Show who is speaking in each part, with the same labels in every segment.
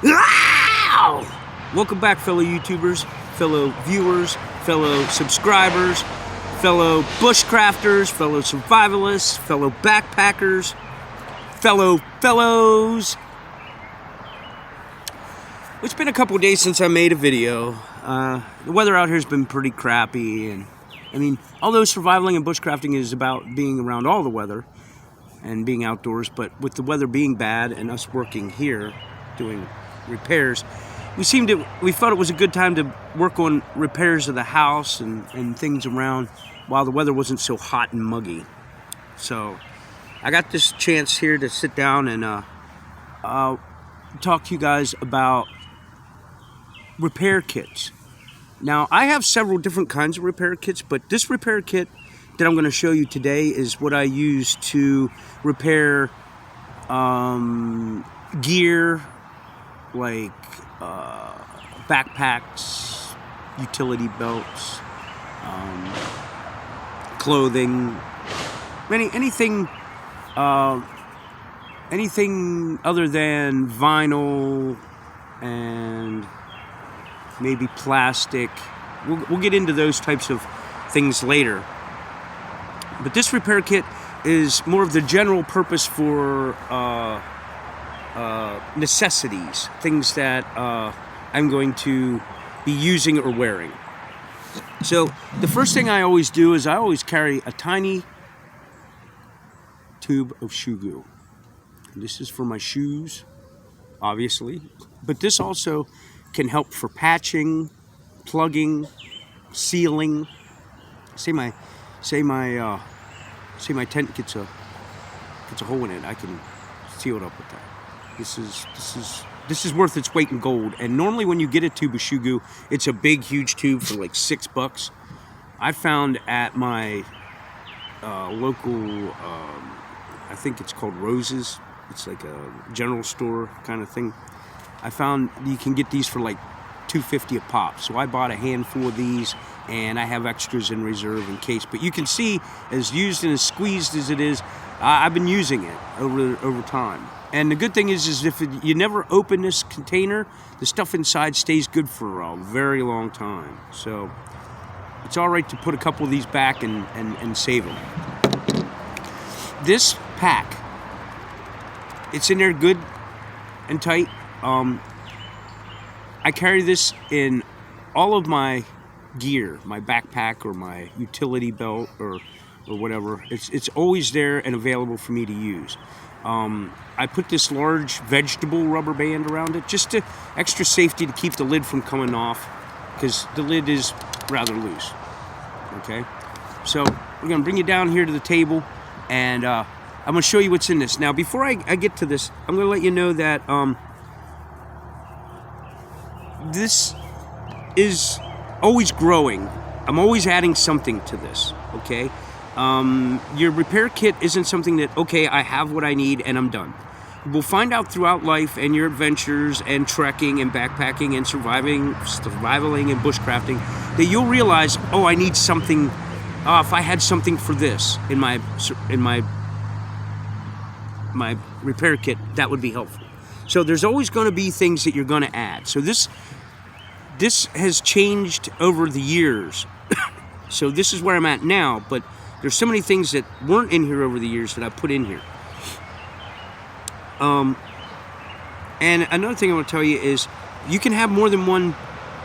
Speaker 1: Welcome back, fellow YouTubers, fellow viewers, fellow subscribers, fellow bushcrafters, fellow survivalists, fellow backpackers, fellows. It's been a couple of days since I made a video. The weather out here has been pretty crappy, and I mean, although surviving and bushcrafting is about being around all the weather and being outdoors, but with the weather being bad and us working here doing repairs, we thought it was a good time to work on repairs of the house and things around while the weather wasn't so hot and muggy. So I got this chance here to sit down and talk to you guys about repair kits. Now, I have several different kinds of repair kits, but this repair kit that I'm going to show you today is what I use to repair gear like backpacks, utility belts, clothing, anything other than vinyl and maybe plastic. We'll get into those types of things later. But this repair kit is more of the general purpose for necessities, things that I'm going to be using or wearing. So the first thing I always do is I always carry a tiny tube of shoe glue. This is for my shoes, obviously, but this also can help for patching, plugging, sealing. Say my tent gets a hole in it, I can seal it up with that. This is worth its weight in gold. And normally when you get a tube of shoe glue, it's a big, huge tube for like $6. I found at my local, I think it's called Rose's. It's like a general store kind of thing. I found you can get these for like $2.50 a pop. So I bought a handful of these, and I have extras in reserve in case. But you can see, as used and as squeezed as it is, I've been using it over time. And the good thing is if you never open this container, the stuff inside stays good for a very long time. So it's all right to put a couple of these back and save them. This pack, it's in there good and tight. I carry this in all of my gear, my backpack or my utility belt or whatever. It's always there and available for me to use. I put this large vegetable rubber band around it, just to extra safety to keep the lid from coming off, because the lid is rather loose. Okay, so we're gonna bring you down here to the table, and I'm gonna show you what's in this. Now, before I get to this, I'm gonna let you know that this is always growing. I'm always adding something to this, okay? Your repair kit isn't something that, okay, I have what I need and I'm done. We'll find out throughout life and your adventures and trekking and backpacking and surviving and bushcrafting that you'll realize, oh, I need something. If I had something for this in my repair kit, that would be helpful. So there's always going to be things that you're going to add. So this has changed over the years. So this is where I'm at now, but there's so many things that weren't in here over the years that I put in here. And another thing I want to tell you is you can have more than one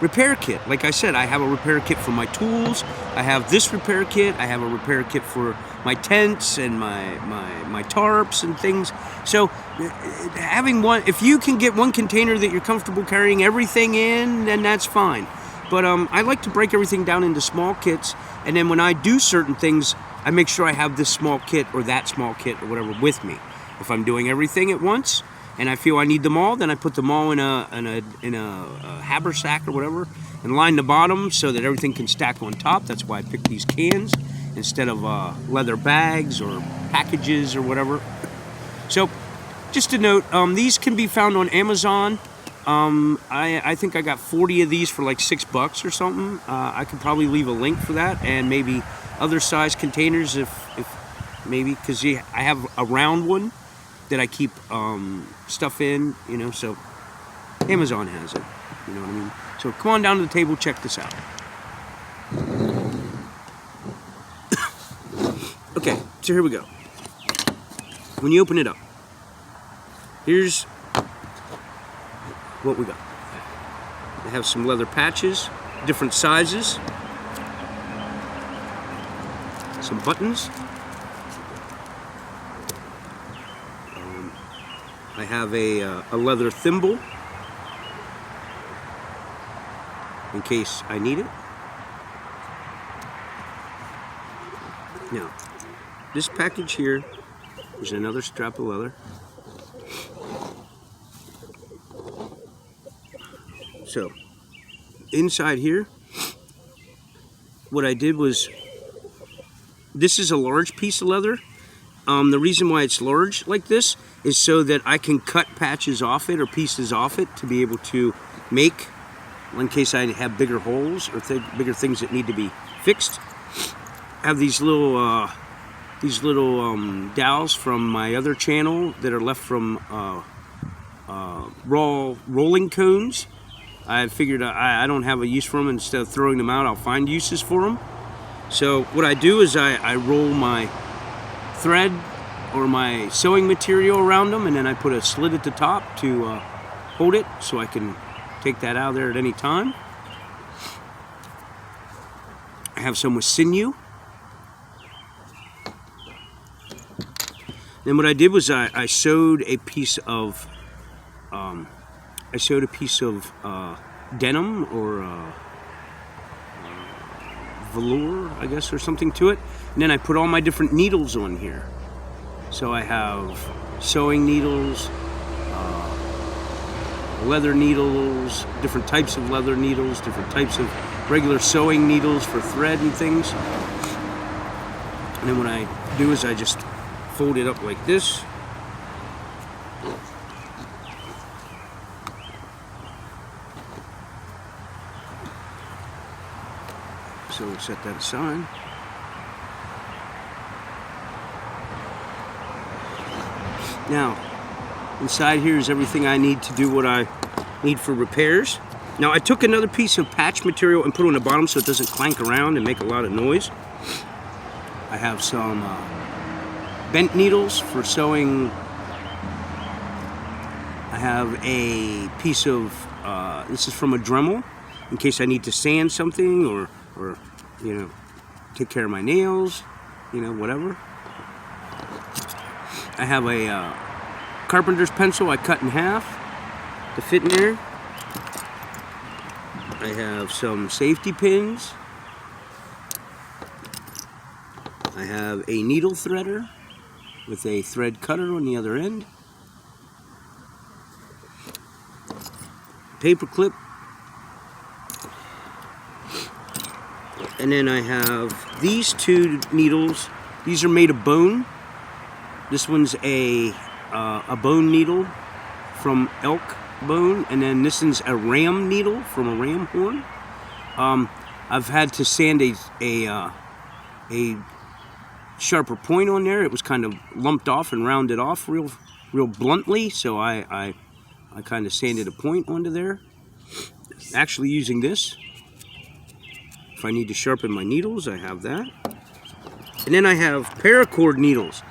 Speaker 1: repair kit. Like I said, I have a repair kit for my tools. I have this repair kit. I have a repair kit for my tents and my tarps and things. So having one, if you can get one container that you're comfortable carrying everything in, then that's fine. But I like to break everything down into small kits, and then when I do certain things, I make sure I have this small kit or that small kit or whatever with me. If I'm doing everything at once and I feel I need them all, then I put them all in a haversack or whatever and line the bottom so that everything can stack on top. That's why I picked these cans instead of leather bags or packages or whatever. So just a note, these can be found on Amazon. I think I got 40 of these for like $6 or something. I could probably leave a link for that, and maybe other size containers if maybe, because I have a round one that I keep stuff in, you know. So Amazon has it. You know what I mean? So come on down to the table, check this out. Okay, so here we go. When you open it up, here's what we got. They have some leather patches, different sizes, some buttons. I have a leather thimble in case I need it. Now, this package here is another strap of leather. So, inside here, what I did was, this is a large piece of leather. The reason why it's large like this is so that I can cut patches off it or pieces off it to be able to make, in case I have bigger holes or bigger things that need to be fixed. I have these little dowels from my other channel that are left from raw rolling cones. I figured I don't have a use for them. Instead of throwing them out, I'll find uses for them. So what I do is I roll my thread or my sewing material around them, and then I put a slit at the top to hold it so I can take that out of there at any time. I have some with sinew. Then what I did was I sewed a piece of denim or velour, I guess, or something to it. And then I put all my different needles on here. So I have sewing needles, leather needles, different types of leather needles, different types of regular sewing needles for thread and things. And then what I do is I just fold it up like this. So we'll set that aside. Now, inside here is everything I need to do what I need for repairs. Now, I took another piece of patch material and put it on the bottom so it doesn't clank around and make a lot of noise. I have some bent needles for sewing. I have a piece of, this is from a Dremel, in case I need to sand something or you know, take care of my nails, you know, whatever. I have a carpenter's pencil I cut in half to fit in there. I have some safety pins. I have a needle threader with a thread cutter on the other end. Paper clip. And then I have these two needles. These are made of bone. This one's a bone needle from elk bone, and then this one's a ram needle from a ram horn. I've had to sand a sharper point on there. It was kind of lumped off and rounded off real bluntly, so I kind of sanded a point onto there. Actually using this. If I need to sharpen my needles, I have that. And then I have paracord needles.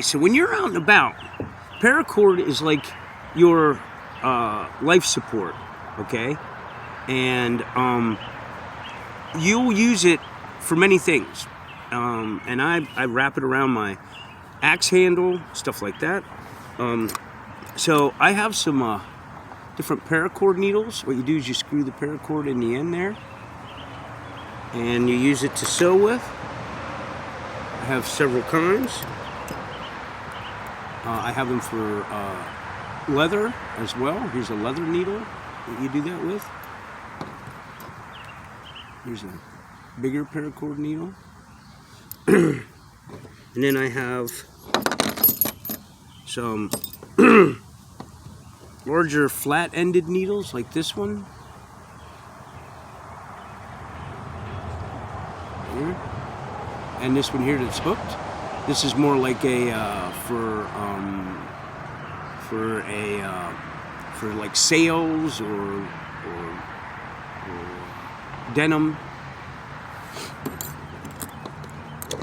Speaker 1: So when you're out and about, paracord is like your life support, okay? And you'll use it for many things. And I wrap it around my axe handle, stuff like that. So I have some different paracord needles. What you do is you screw the paracord in the end there, and you use it to sew with. I have several kinds. I have them for leather as well. Here's a leather needle that you do that with. Here's a bigger paracord needle. And then I have some larger flat-ended needles like this one. Here. And this one here that's hooked. This is more like a for for like sails or denim.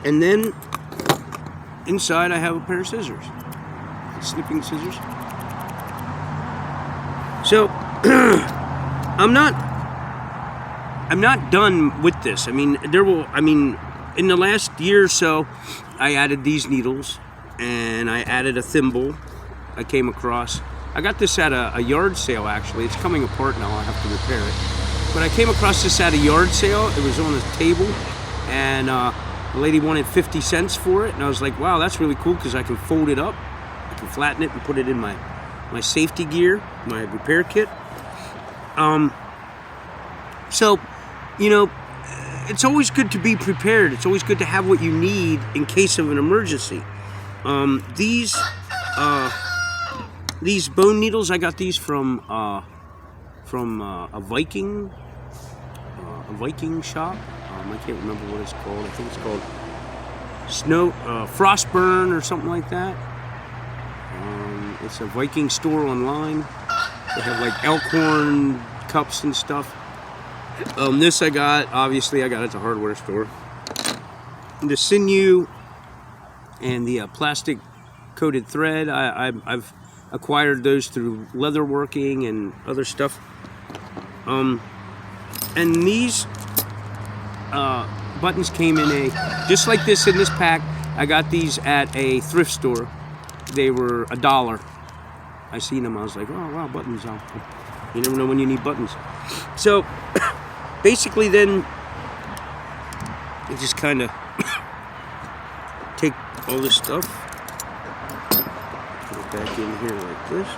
Speaker 1: And then inside I have a pair of scissors, snipping scissors. So I'm not done with this. I mean, in the last year or so, I added these needles, and I added a thimble I came across. I got this at a yard sale, actually. It's coming apart now, I have to repair it. But I came across this at a yard sale. It was on a table, and the lady wanted 50 cents for it, and I was like, wow, that's really cool, because I can fold it up, I can flatten it and put it in my safety gear, my repair kit. So, you know, it's always good to be prepared. It's always good to have what you need in case of an emergency. These bone needles, I got these from a Viking shop. I can't remember what it's called. I think it's called Frostburn or something like that. It's a Viking store online. They have like elk horn cups and stuff. This obviously I got at the hardware store. And the sinew and the plastic coated thread, I've acquired those through leatherworking and other stuff. And these buttons came in just like this in this pack. I got these at a thrift store. They were $1. I seen them, I was like, oh wow, buttons. You never know when you need buttons. So basically then you just kind of take all this stuff, put it back in here like this.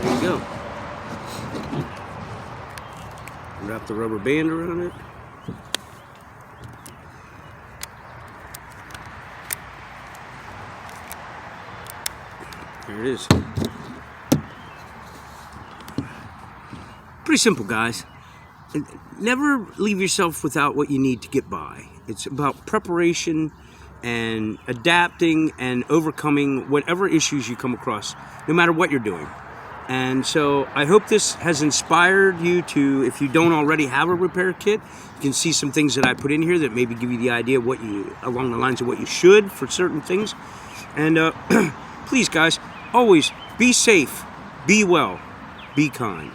Speaker 1: There you go. Wrap the rubber band around it. There it is. Pretty simple, guys. Never leave yourself without what you need to get by. It's about preparation and adapting and overcoming whatever issues you come across, no matter what you're doing. And so I hope this has inspired you to, if you don't already have a repair kit, you can see some things that I put in here that maybe give you the idea of what you, along the lines of what you should for certain things. And please, guys, always be safe, be well, be kind.